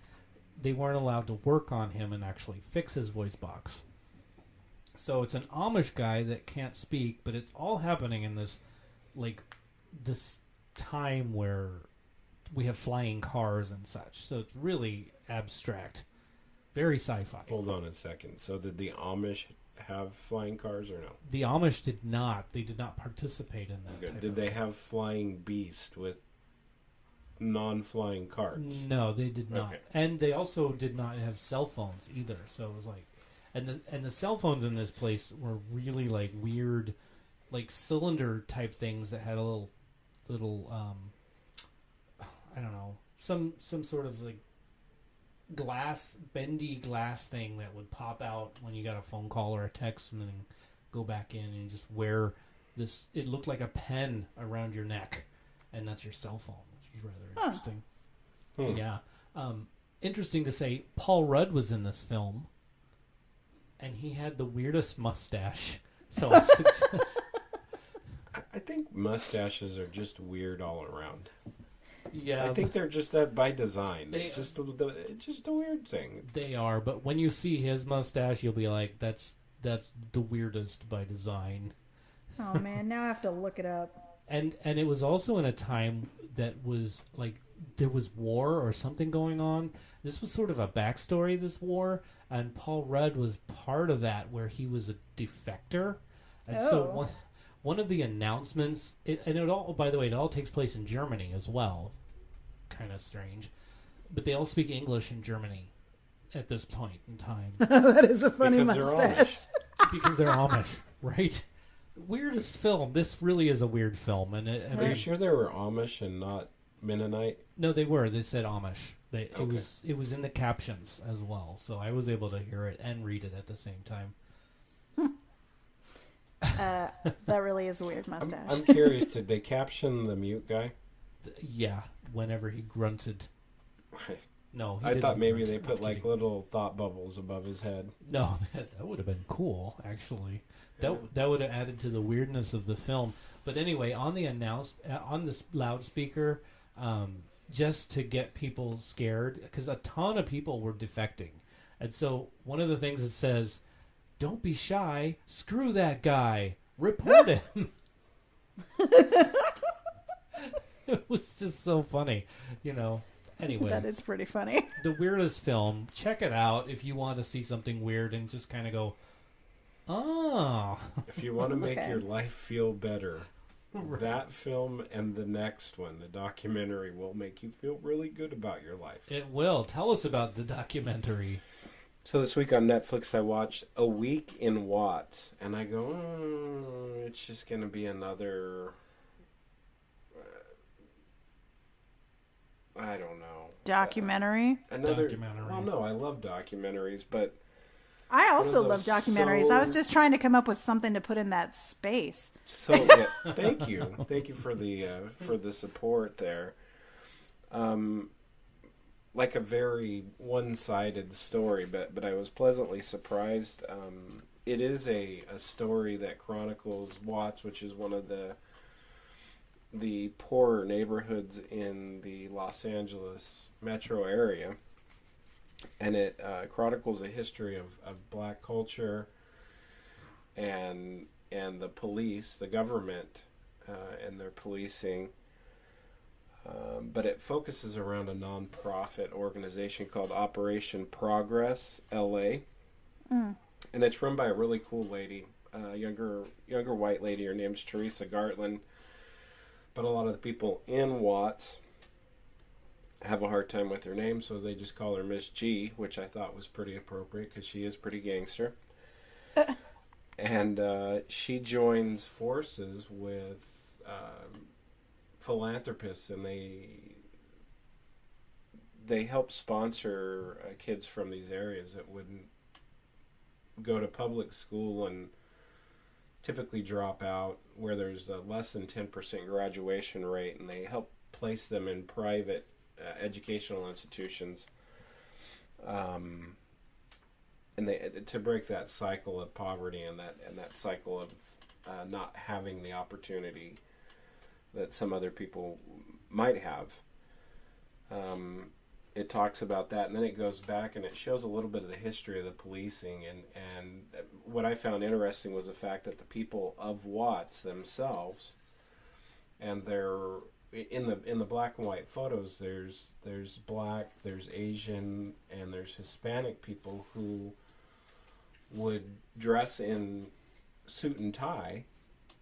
they weren't allowed to work on him and actually fix his voice box. So it's an Amish guy that can't speak, but it's all happening in this time where we have flying cars and such. So it's really abstract, very sci-fi. Hold on a second. So did the Amish have flying cars or no? The Amish did not. They did not participate in that. Good. type Did of- they have flying beast with non-flying carts? No, they did not. Okay. And they also did not have cell phones either. So it was and the cell phones in this place were really weird, cylinder type things that had a little I don't know, some sort of bendy glass thing that would pop out when you got a phone call or a text, and then go back in and just wear this. It looked like a pen around your neck, and that's your cell phone, which was rather interesting. Yeah. Interesting to say, Paul Rudd was in this film, and he had the weirdest mustache. So I suggest... I think mustaches are just weird all around. Yeah, I think they're just that by design. They- It's just a weird thing. they are. But when you see his mustache, you'll be like, that's the weirdest by design. Oh man, now I have to look it up. And it was also in a time that was there was war or something going on. This was sort of a backstory, this war, and Paul Rudd was part of that, where he was a defector. And so one of the announcements, by the way, it all takes place in Germany as well. Kind of strange. But they all speak English in Germany at this point in time. That is a funny Because they're mustache. Because they're Amish, right? Weirdest film. This really is a weird film. And Are you sure they were Amish and not Mennonite? No, they were. They said Amish. Okay. It was in the captions as well, so I was able to hear it and read it at the same time. That really is a weird mustache. I'm curious. Did they caption the mute guy? Yeah, whenever he grunted. No, he I didn't thought maybe grunt. they I'm put kidding. little thought bubbles above his head. No, that would have been cool. Actually, that would have added to the weirdness of the film. But anyway, on this loudspeaker, just to get people scared, because a ton of people were defecting, and so one of the things it says, "Don't be shy. Screw that guy. Report him." It was just so funny, Anyway, That is pretty funny. the weirdest film. Check it out if you want to see something weird and just kind of go, Oh. If you want to make Okay. your life feel better, Right. that film and the next one, the documentary, will make you feel really good about your life. It will. Tell us about the documentary. So this week on Netflix, I watched A Week in Watts, and I go, it's just going to be another, I don't know. Documentary. Another Documentary. Well, no, I love documentaries, but I also One of love those documentaries. I was so- just trying to come up with something to put in that space. so thank you for the support there. Like a very one-sided story, but I was pleasantly surprised. It is a story that chronicles Watts, which is one of the poorer neighborhoods in the Los Angeles metro area, and it chronicles a history of black culture and the police, the government, and their policing. But it focuses around a non-profit organization called Operation Progress LA, and it's run by a really cool lady, younger white lady. Her name's Teresa Gartland. But a lot of the people in Watts have a hard time with her name, so they just call her Miss G, which I thought was pretty appropriate because she is pretty gangster. And she joins forces with philanthropists, and they help sponsor kids from these areas that wouldn't go to public school and typically drop out, where there's a less than 10% graduation rate, and they help place them in private educational institutions, and they to break that cycle of poverty and that cycle of not having the opportunity that some other people might have. It talks about that, and then it goes back and it shows a little bit of the history of the policing, and what I found interesting was the fact that the people of Watts themselves, and they're in the black and white photos, there's black, there's Asian, and there's Hispanic people who would dress in suit and tie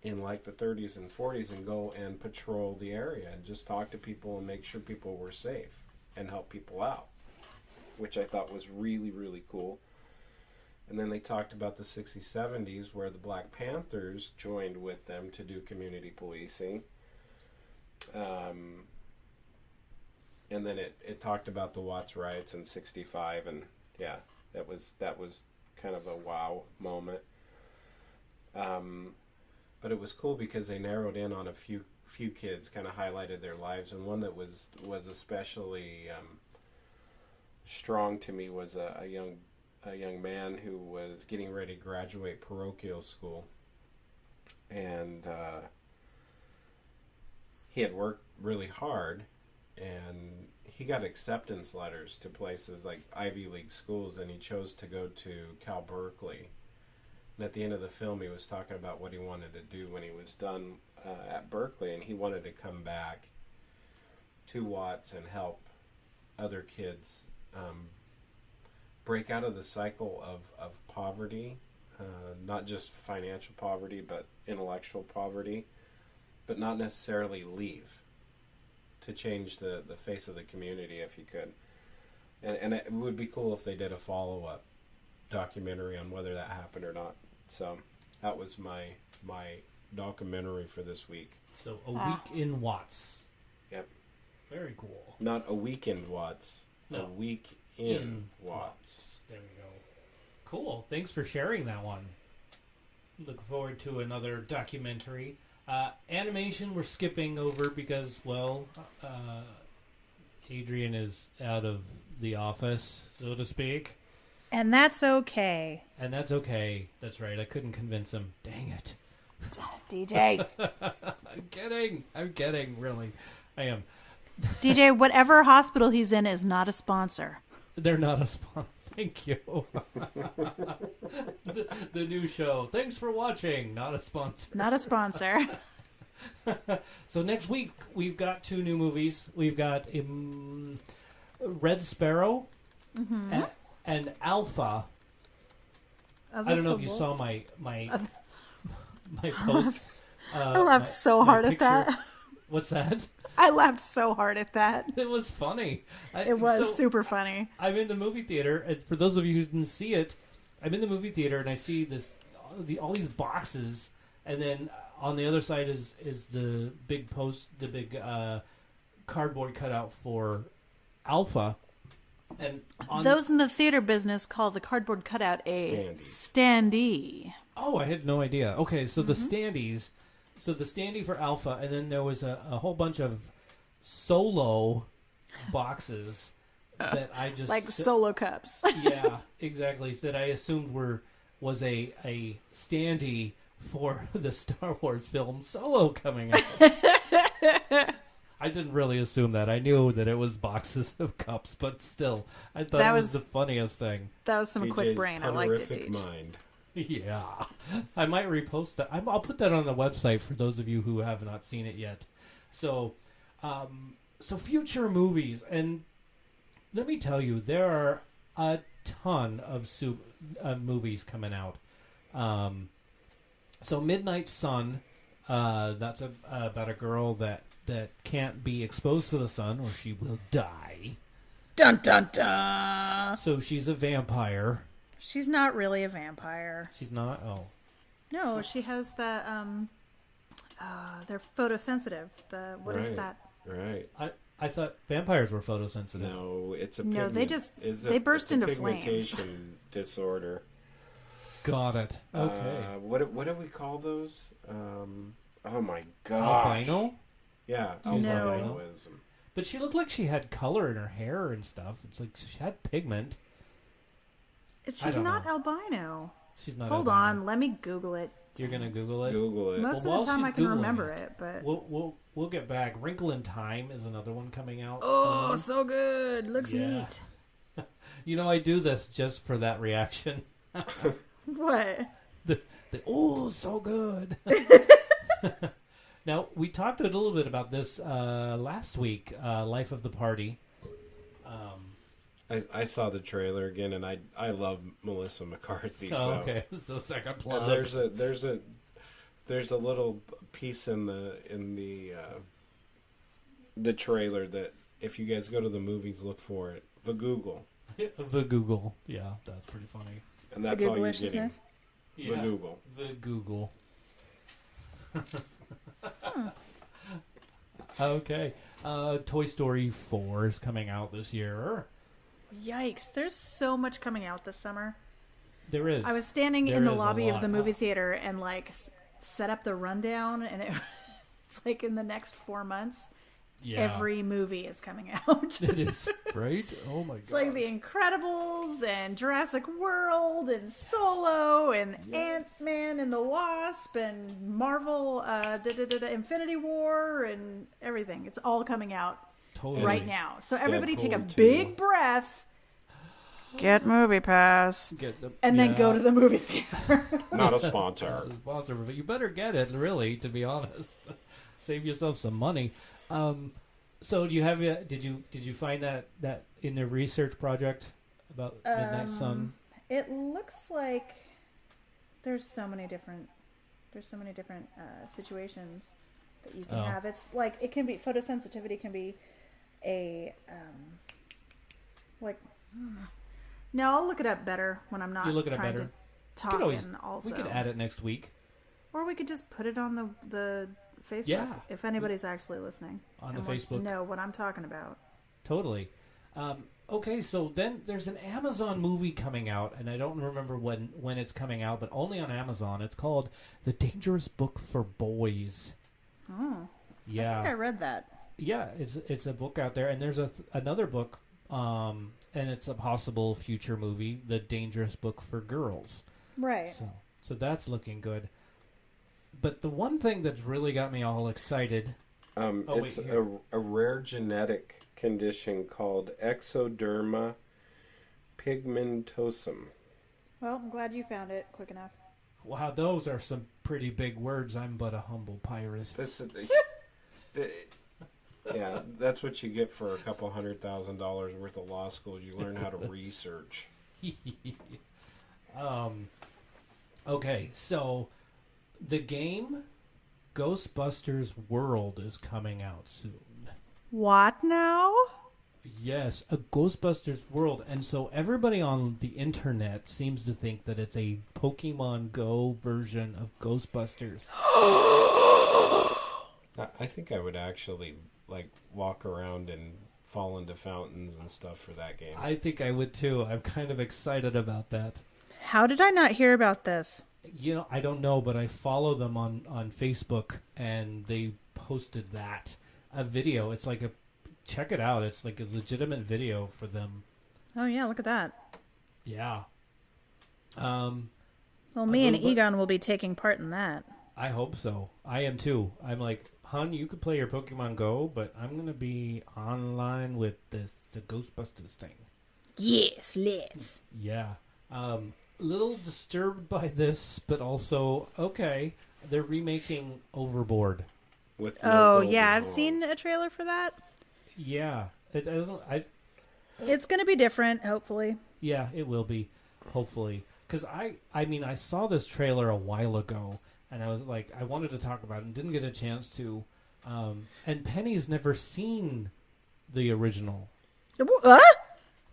in like the 30s and 40s and go and patrol the area and just talk to people and make sure people were safe and help people out, which I thought was really, really cool. And then they talked about the 60s, 70s, where the Black Panthers joined with them to do community policing. And then it talked about the Watts riots in 65, and yeah, that was kind of a wow moment. But it was cool because they narrowed in on a few kids, kind of highlighted their lives, and one that was especially strong to me was a young man who was getting ready to graduate parochial school, and he had worked really hard, and he got acceptance letters to places like Ivy League schools, and he chose to go to Cal Berkeley. And at the end of the film, he was talking about what he wanted to do when he was done at Berkeley, and he wanted to come back to Watts and help other kids break out of the cycle of poverty, not just financial poverty, but intellectual poverty, but not necessarily leave, to change the face of the community if he could. And it would be cool if they did a follow-up documentary on whether that happened or not. So that was my documentary for this week. So A Week in Watts. Yep. Very cool. Not A Weekend Watts. No. A Week in Watts. There we go. Cool. Thanks for sharing that one. Look forward to another documentary. Animation we're skipping over because, well, Adrian is out of the office, so to speak. And that's okay. And that's okay. That's right. I couldn't convince him. Dang it. DJ. I'm kidding. Really. I am. DJ, whatever hospital he's in is not a sponsor. They're not a sponsor. Thank you. the new show. Thanks for watching. Not a sponsor. Not a sponsor. So next week, we've got 2 new movies. We've got Red Sparrow and Alpha. I don't know if you saw my post. I laughed so hard at that. What's that? I laughed so hard at that. It was funny. It was super funny. I'm in the movie theater, and for those of you who didn't see it, I'm in the movie theater, and I see all these boxes, and then on the other side is the big cardboard cutout for Alpha. And those in the theater business call the cardboard cutout a standee. Oh, I had no idea. Okay, so the standees. So the standee for Alpha, and then there was a whole bunch of solo boxes that I just... Like solo cups. Yeah, exactly. That I assumed was a standee for the Star Wars film Solo coming out. I didn't really assume that. I knew that it was boxes of cups, but still, I thought it was the funniest thing. That was some DJ's quick brain. I liked it, Deej. mind. Yeah, I might repost that. I'll put that on the website for those of you who have not seen it yet. So, future movies, and let me tell you, there are a ton of movies coming out. So, Midnight Sun, that's about a girl that can't be exposed to the sun, or she will die. Dun dun dun. So she's a vampire. She's not really a vampire. She's not? Oh. No, she has the, they're photosensitive. What is that? Right. I thought vampires were photosensitive. No, it's a No, they burst into flames. Pigmentation disorder. Got it. Okay. What do we call those? Oh my gosh. Albino? Yeah, No. albinoism. But she looked like she had color in her hair and stuff. It's like she had pigment. She's not albino. She's not Hold albino. on, let me Google it. You're gonna Google it? Google it. Most of the time I can remember it, but we'll get back. Wrinkle in Time is another one coming out. oh, soon. so good! Looks neat. You know, I do this just for that reaction. What? The oh, so good. Now we talked a little bit about this last week. Life of the Party. I saw the trailer again, and I love Melissa McCarthy. Oh, so. okay. So second plot. And there's a little piece in the trailer that if you guys go to the movies, look for it. The Google. The Google. Yeah, that's pretty funny. And that's all you're getting. Yeah, the Google. The Google. Okay. Toy Story 4 is coming out this year. Yikes! There's so much coming out this summer. There is. I was standing in the lobby of the movie theater and set up the rundown, and it's like in the next 4 months, every movie is coming out. It is, right? Oh my god! It's like The Incredibles and Jurassic World and Solo and Ant-Man and the Wasp and Marvel, Infinity War and everything. It's all coming out right now. So everybody take a big breath. Get Movie Pass. And then go to the movie theater. Not a sponsor. But you better get it, really, to be honest. Save yourself some money. So do you have did you find that in the research project about Midnight Sun? It looks like there's so many different situations that you can have. It's like it can be photosensitivity can be a no, I'll look it up better when I'm not trying to talk. Also, we could add it next week, or we could just put it on the Facebook. Yeah, if anybody's actually listening on and the wants Facebook to know what I'm talking about. Totally. Okay, so then there's an Amazon movie coming out, and I don't remember when it's coming out, but only on Amazon. It's called The Dangerous Book for Boys. Oh, yeah. I think I read that. Yeah, it's a book out there, and there's another book, and it's a possible future movie, The Dangerous Book for Girls. Right. So that's looking good. But the one thing that's really got me all excited... it's a rare genetic condition called ectoderma pigmentosum. Well, I'm glad you found it quick enough. Wow, those are some pretty big words. I'm but a humble pirate. Yeah, that's what you get for a couple $100,000 worth of law school. You learn how to research. Okay, so the game Ghostbusters World is coming out soon. What now? Yes, a Ghostbusters World. And so everybody on the internet seems to think that it's a Pokemon Go version of Ghostbusters. I think I would actually like walk around and fall into fountains and stuff for that game. I think I would too. I'm kind of excited about that. How did I not hear about this? You know, I don't know, but I follow them on Facebook, and they posted a video. It's like check it out. It's like a legitimate video for them. Oh yeah, look at that. Yeah. Well, me and Egon will be taking part in that. I hope so. I am too. I'm like, hon, you could play your Pokemon Go, but I'm going to be online with the Ghostbusters thing. Yes, let's. Yeah. Little disturbed by this, but also, okay, they're remaking Overboard. With no Goldie I've Hawn. seen a trailer for that. Yeah. It doesn't... It's going to be different, hopefully. Yeah, it will be, hopefully. Because I mean, I saw this trailer a while ago, and I was like, I wanted to talk about it and didn't get a chance to. And Penny's never seen the original. What?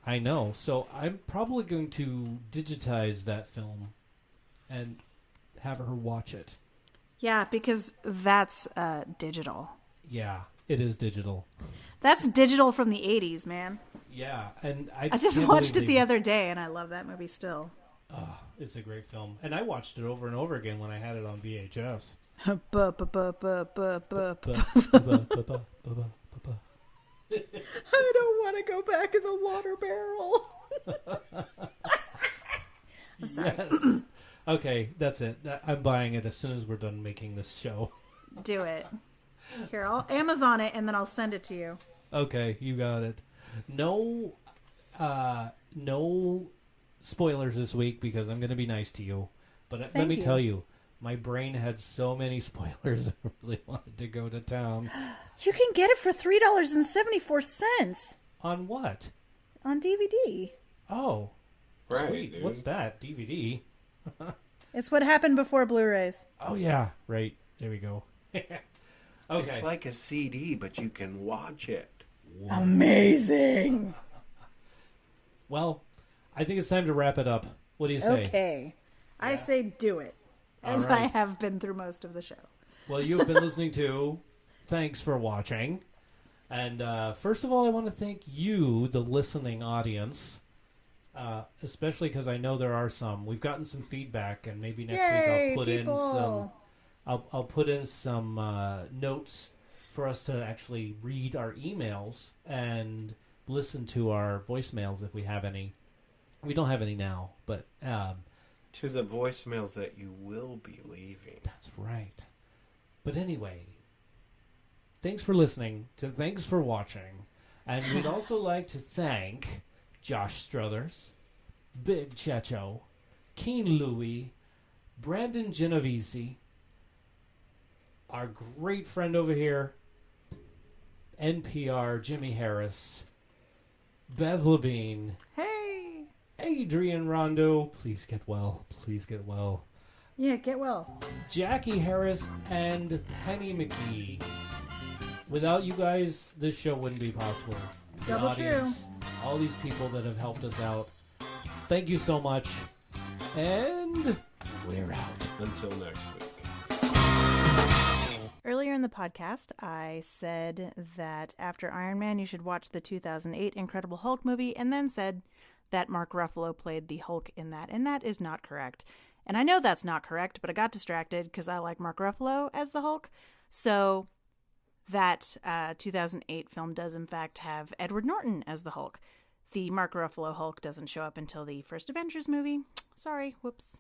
I know. So I'm probably going to digitize that film and have her watch it. Yeah, because that's digital. Yeah, it is digital. That's digital from the 80s, man. Yeah, and I just can't watched believe it the other day, and I love that movie still. Oh, it's a great film. And I watched it over and over again when I had it on VHS. I don't want to go back in the water barrel. I'm sorry. Yes. Okay, that's it. I'm buying it as soon as we're done making this show. Do it. Here, I'll Amazon it, and then I'll send it to you. Okay, you got it. No spoilers this week because I'm going to be nice to you. But let me tell you, my brain had so many spoilers I really wanted to go to town. You can get it for $3.74. On what? On DVD. Oh, Right, sweet. dude. What's that? DVD? It's what happened before Blu-rays. Oh, yeah. Right. There we go. Okay. It's like a CD, but you can watch it. Amazing. Well, I think it's time to wrap it up. What do you say? Okay. I say do it. As All I right. have been through most of the show. Well, you have been listening to Thanks for Watching. And first of all, I want to thank you, the listening audience, especially because I know there are some. We've gotten some feedback, and maybe next week I'll put in some. I'll put in some notes for us to actually read our emails and listen to our voicemails if we have any. We don't have any now, but To the voicemails that you will be leaving. that's right. But anyway, thanks for listening. Thanks for watching. And we'd also like to thank Josh Struthers, Big Checho, Keen Louie, Brandon Genovese, our great friend over here, NPR Jimmy Harris, Beth Labine, Hey. Adrian Rondo, please get well, please get well, Yeah, get well. Jackie Harris, and Penny McGee. Without you guys, this show wouldn't be possible. The Double audience, all these people that have helped us out, thank you so much. And we're out. Until next week. Earlier in the podcast, I said that after Iron Man, you should watch the 2008 Incredible Hulk movie, and then said that Mark Ruffalo played the Hulk in that, and that is not correct. And I know that's not correct, but I got distracted because I like Mark Ruffalo as the Hulk. So that 2008 film does, in fact, have Edward Norton as the Hulk. The Mark Ruffalo Hulk doesn't show up until the first Avengers movie. Sorry, whoops.